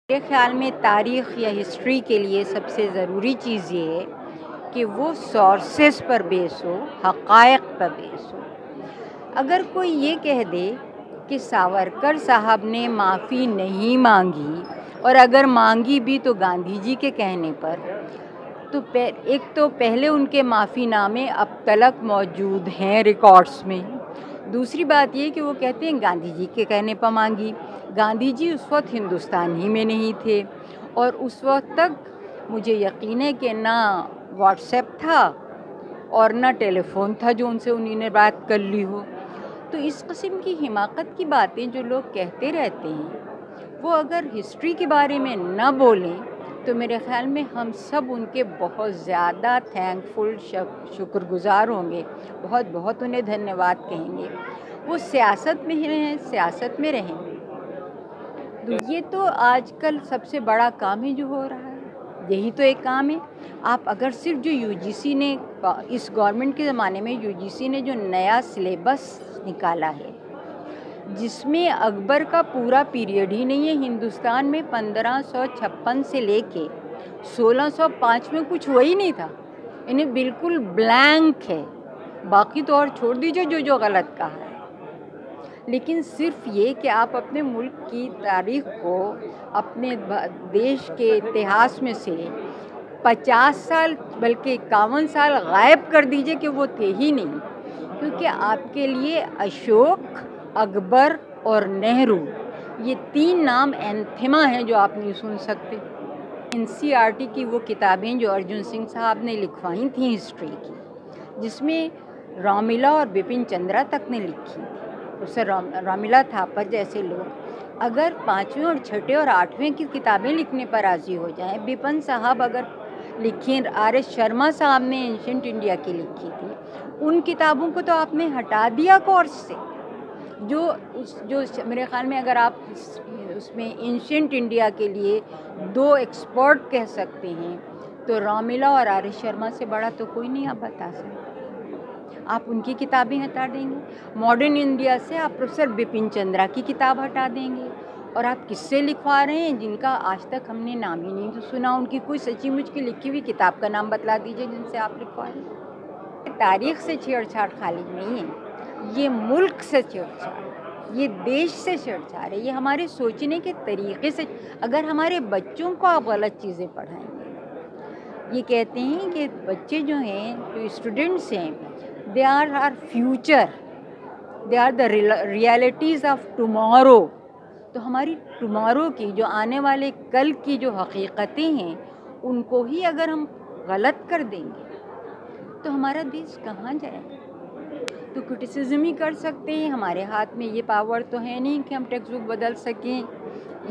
میرے خیال میں تاریخ یا ہسٹری کے لیے سب سے ضروری چیز یہ ہے کہ وہ سورسز پر بیس ہو، حقائق پر بیس ہو۔ اگر کوئی یہ کہہ دے کہ ساورکر صاحب نے معافی نہیں مانگی، اور اگر مانگی بھی تو گاندھی جی کے کہنے پر، تو ایک تو پہلے ان کے معافی نامے اب تلک موجود ہیں ریکارڈز میں۔ دوسری بات یہ کہ وہ کہتے ہیں گاندھی جی کے کہنے پر مانگی۔ گاندھی جی اس وقت ہندوستان ہی میں نہیں تھے، اور اس وقت تک مجھے یقین ہے کہ نہ واٹس ایپ تھا اور نہ ٹیلی فون تھا جو ان سے انہوں نے بات کر لی ہو۔ تو اس قسم کی حماقت کی باتیں جو لوگ کہتے رہتے ہیں، وہ اگر ہسٹری کے بارے میں نہ بولیں تو میرے خیال میں ہم سب ان کے بہت زیادہ تھینکفل، شکر گزار ہوں گے، بہت بہت انہیں دھنیہ واد کہیں گے۔ وہ سیاست میں ہیں، سیاست میں رہیں۔ یہ تو آج کل سب سے بڑا کام ہے جو ہو رہا ہے، یہی تو ایک کام ہے۔ آپ اگر صرف جو یو جی سی نے اس گورنمنٹ کے زمانے میں یو جی سی نے جو نیا سلیبس نکالا ہے، جس میں اکبر کا پورا پیریڈ ہی نہیں ہے، ہندوستان میں 1556 سے لے کے 1605 میں کچھ ہوا ہی نہیں تھا، انہیں بالکل بلینک ہے، باقی تو اور چھوڑ دیجیے جو غلط کہا ہے۔ لیکن صرف یہ کہ آپ اپنے ملک کی تاریخ کو، اپنے دیش کے اتہاس میں سے 50 سال بلکہ 51 سال غائب کر دیجئے کہ وہ تھے ہی نہیں، کیونکہ آپ کے لیے اشوک، اکبر اور نہرو یہ 3 نام اینتھما ہیں جو آپ نہیں سن سکتے۔ این سی آر ٹی کی وہ کتابیں جو ارجن سنگھ صاحب نے لکھوائی تھیں ہسٹری کی، جس میں رامیلا اور بپن چندرا تک نے لکھی تھی، اسے رامیلا تھاپر جیسے لوگ اگر 5ویں اور 6ٹھے اور 8ویں کی کتابیں لکھنے پر راضی ہو جائیں، بپن صاحب اگر لکھیں، آر ایس شرما صاحب نے اینشنٹ انڈیا کی لکھی تھی، ان کتابوں کو تو آپ نے ہٹا دیا کورس سے۔ جو میرے خیال میں اگر آپ اس میں اینشنٹ انڈیا کے لیے 2 ایکسپرٹ کہہ سکتے ہیں تو رامیلا اور آر ایس شرما سے بڑا تو کوئی نہیں آپ بتا سکتے۔ آپ ان کی کتابیں ہٹا دیں گے، ماڈرن انڈیا سے آپ پروفیسر بپن چندرا کی کتاب ہٹا دیں گے، اور آپ کس سے لکھوا رہے ہیں جن کا آج تک ہم نے نام ہی نہیں سنا، ان کی کوئی سچی مچ کی لکھی ہوئی کتاب کا نام بتلا دیجئے جن سے آپ لکھوا رہے ہیں۔ تاریخ سے چھیڑ چھاڑ خالی نہیں ہے، یہ ملک سے چھیڑ چھاڑ، یہ دیش سے چھیڑ چھاڑ ہے، یہ ہمارے سوچنے کے طریقے سے۔ اگر ہمارے بچوں کو آپ غلط چیزیں پڑھائیں گے، یہ کہتے ہیں کہ بچے جو ہیں، جو اسٹوڈنٹس ہیں، they are our future, they are the realities of tomorrow۔ تو ہماری ٹمارو کی، جو آنے والے کل کی جو حقیقتیں ہیں، ان کو ہی اگر ہم غلط کر دیں گے تو ہمارا دیش کہاں جائے گا؟ تو کرٹیسزم ہی کر سکتے ہیں، ہمارے ہاتھ میں یہ پاور تو ہے نہیں کہ ہم ٹیکسٹ بک بدل سکیں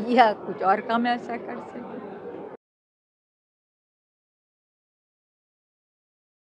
یا کچھ اور کام ایسا کر سکیں۔